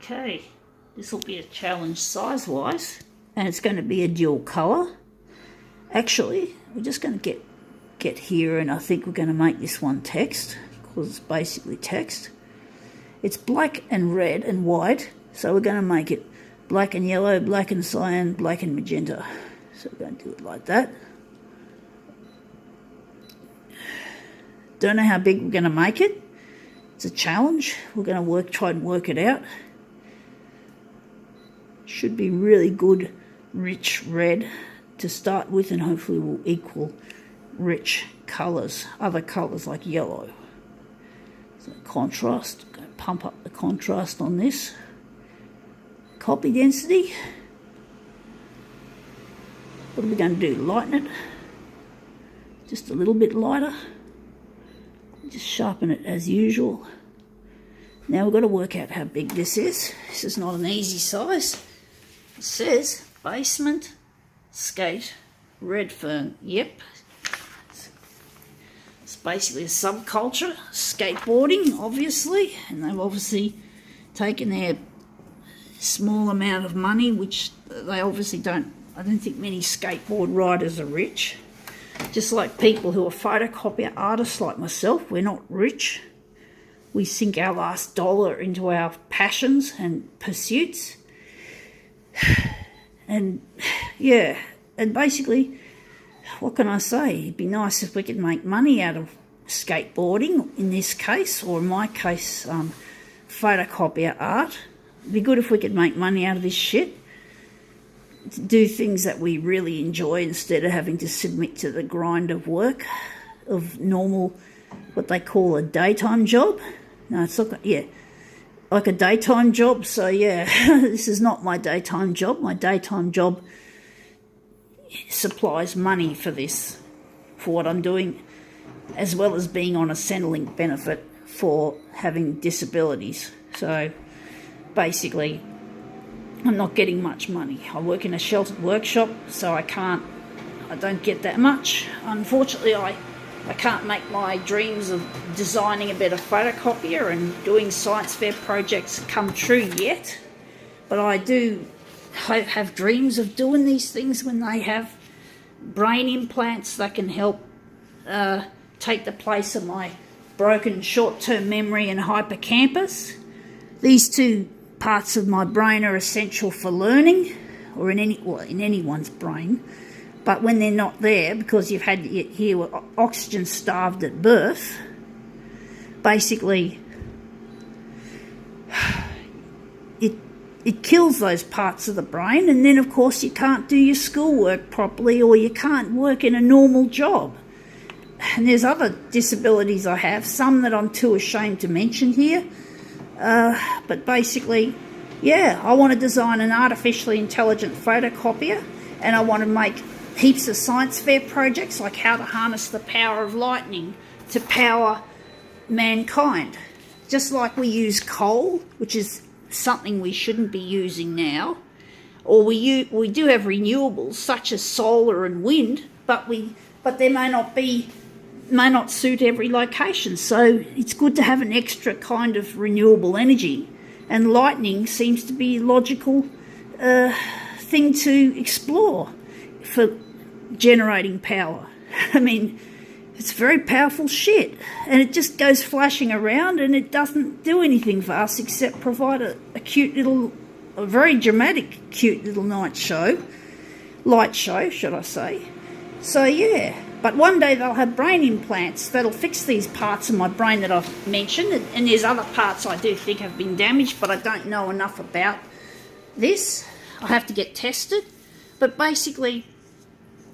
Okay, this will be a challenge size-wise, and it's going to be a dual colour. Actually, we're just going to get here, and I think we're going to make this one text, because it's basically text. It's black and red and white, so we're going to make it black and yellow, black and cyan, black and magenta. So we're going to do it like that. Don't know how big we're going to make it. It's a challenge. We're going to try and work it out. Should be really good, rich red to start with, and hopefully will equal rich colours, other colours like yellow. So contrast, I'm going to pump up the contrast on this. Copy density. What are we going to do? Lighten it. Just a little bit lighter. Just sharpen it as usual. Now we've got to work out how big this is. This is not an easy size. It says basement, skate, Redfern. Yep. It's basically a subculture. Skateboarding, obviously. And they've obviously taken their small amount of money, which they obviously don't. I don't think many skateboard riders are rich. Just like people who are photocopier artists like myself, we're not rich. We sink our last dollar into our passions and pursuits. And yeah, and basically, what can I say? It'd be nice if we could make money out of skateboarding in this case, or in my case, photocopier art. It'd be good if we could make money out of this shit. To do things that we really enjoy instead of having to submit to the grind of work, of normal, what they call a daytime job. No, it's not, yeah, like a daytime job. So yeah, this is not my daytime job. My daytime job supplies money for this, for what I'm doing, as well as being on a Centrelink benefit for having disabilities. So basically, I'm not getting much money. I work in a sheltered workshop, so I don't get that much. Unfortunately, I can't make my dreams of designing a better photocopier and doing science fair projects come true yet. But I do have dreams of doing these things when they have brain implants that can help take the place of my broken short-term memory and hippocampus. These two parts of my brain are essential for learning, or in anyone's brain, but when they're not there, because you've had here oxygen starved at birth, basically it kills those parts of the brain, and then of course you can't do your schoolwork properly, or you can't work in a normal job. And there's other disabilities I have, some that I'm too ashamed to mention here. But basically, yeah, I want to design an artificially intelligent photocopier, and I want to make heaps of science fair projects, like how to harness the power of lightning to power mankind. Just like we use coal, which is something we shouldn't be using now, or we do have renewables such as solar and wind, but they may not suit every location. So it's good to have an extra kind of renewable energy, and lightning seems to be a logical thing to explore for generating power. I mean, it's very powerful shit, and it just goes flashing around, and it doesn't do anything for us except provide a very dramatic, cute little light show, should I say. So yeah. But one day they'll have brain implants that'll fix these parts of my brain that I've mentioned, and there's other parts I do think have been damaged, but I don't know enough about this. I have to get tested. But basically,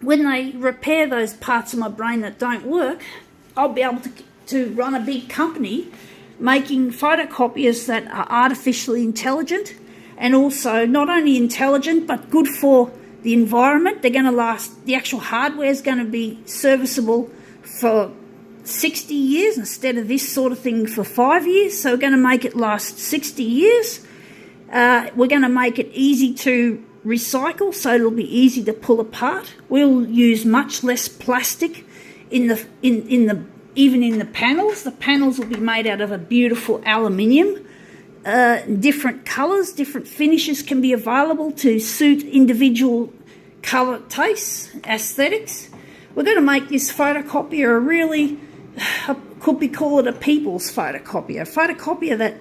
when they repair those parts of my brain that don't work, I'll be able to run a big company making photocopiers that are artificially intelligent, and also not only intelligent but good for the environment. They're going to last, the actual hardware is going to be serviceable for 60 years instead of this sort of thing for 5 years. So we're going to make it last 60 years. We're going to make it easy to recycle, so it'll be easy to pull apart. We'll use much less plastic even in the panels. The panels will be made out of a beautiful aluminium different colours, different finishes can be available to suit individual colour tastes, aesthetics. We're going to make this photocopier a really, could be called a people's photocopier, a photocopier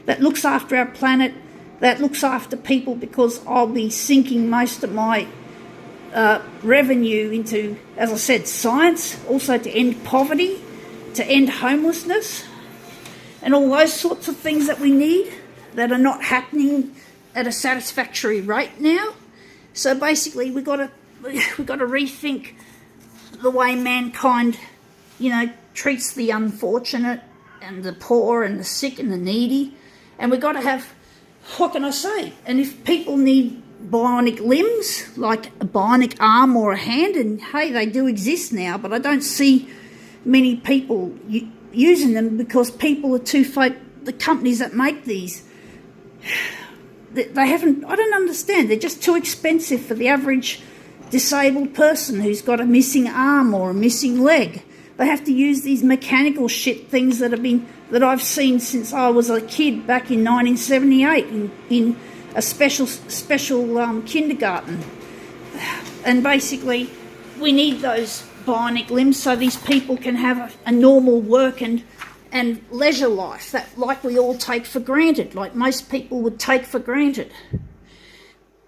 that looks after our planet, that looks after people, because I'll be sinking most of my revenue into, as I said, science, also to end poverty, to end homelessness, and all those sorts of things that we need that are not happening at a satisfactory rate now. So basically, we've got to rethink the way mankind, treats the unfortunate and the poor and the sick and the needy, and we've got to have, what can I say? And if people need bionic limbs, like a bionic arm or a hand, and hey, they do exist now, but I don't see many people using them because people are too the companies that make these, they haven't, I don't understand, they're just too expensive for the average disabled person who's got a missing arm or a missing leg. They have to use these mechanical shit things that I've seen since I was a kid back in 1978 in a special kindergarten. And basically, we need those bionic limbs so these people can have a normal work and leisure life that, like, we all take for granted, like most people would take for granted.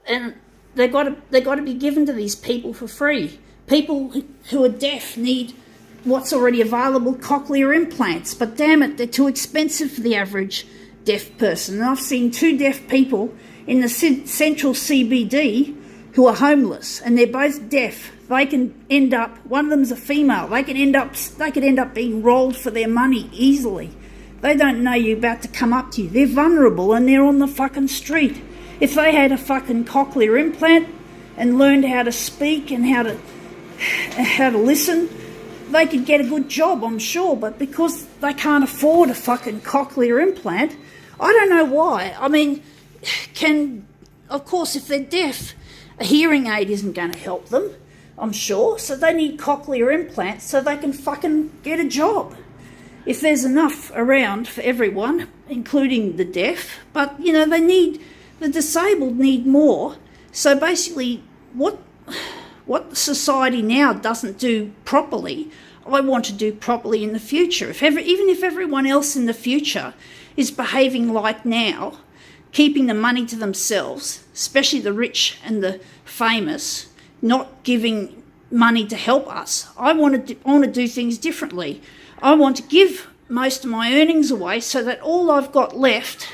And they got to be given to these people for free. People who are deaf need what's already available, cochlear implants, but damn it, they're too expensive for the average deaf person. And I've seen 2 deaf people in the central CBD who are homeless, and they're both deaf. They can end up, one of them's a female, they could end up being rolled for their money easily. They don't know you're about to come up to you. They're vulnerable and they're on the fucking street. If they had a fucking cochlear implant and learned how to speak and how to listen, they could get a good job, I'm sure, but because they can't afford a fucking cochlear implant, I don't know why. I mean, of course, if they're deaf, a hearing aid isn't going to help them, I'm sure, so they need cochlear implants so they can fucking get a job. If there's enough around for everyone, including the deaf, but, the disabled need more. So basically, what society now doesn't do properly, I want to do properly in the future. Even if everyone else in the future is behaving like now, keeping the money to themselves, especially the rich and the famous, not giving money to help us, I want to do things differently. I want to give most of my earnings away so that all I've got left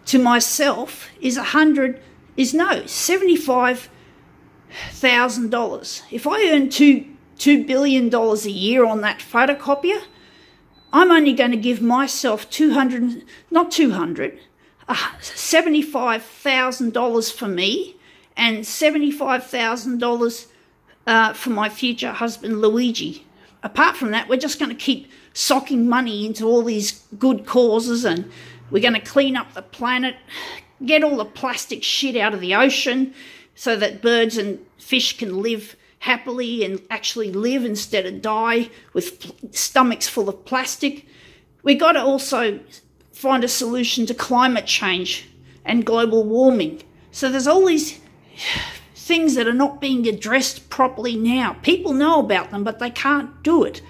to myself is $75,000. If I earn $2 billion a year on that photocopier, I'm only going to give myself $75,000 for me and $75,000 for my future husband Luigi. Apart from that, we're just going to keep socking money into all these good causes, and we're going to clean up the planet, get all the plastic shit out of the ocean so that birds and fish can live happily and actually live instead of die with stomachs full of plastic. We got to also find a solution to climate change and global warming. So there's all these things that are not being addressed properly now. People know about them, but they can't do it.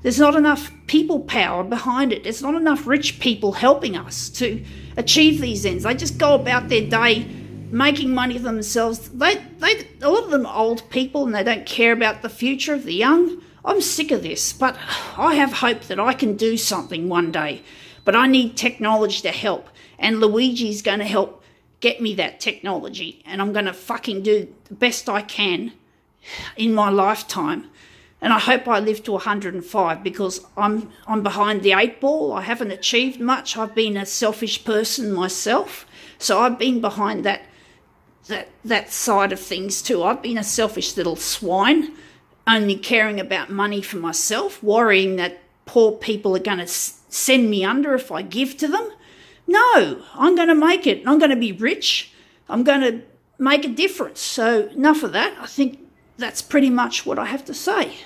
There's not enough people power behind it. There's not enough rich people helping us to achieve these ends. They just go about their day making money for themselves. A lot of them are old people and they don't care about the future of the young. I'm sick of this, but I have hope that I can do something one day. But I need technology to help, and Luigi's going to help get me that technology, and I'm going to fucking do the best I can in my lifetime. And I hope I live to 105 because I'm behind the 8 ball. I haven't achieved much. I've been a selfish person myself, so I've been behind that side of things too. I've been a selfish little swine, only caring about money for myself, worrying that poor people are going to send me under if I give to them. No, I'm going to make it. I'm going to be rich. I'm going to make a difference. So enough of that. I think that's pretty much what I have to say.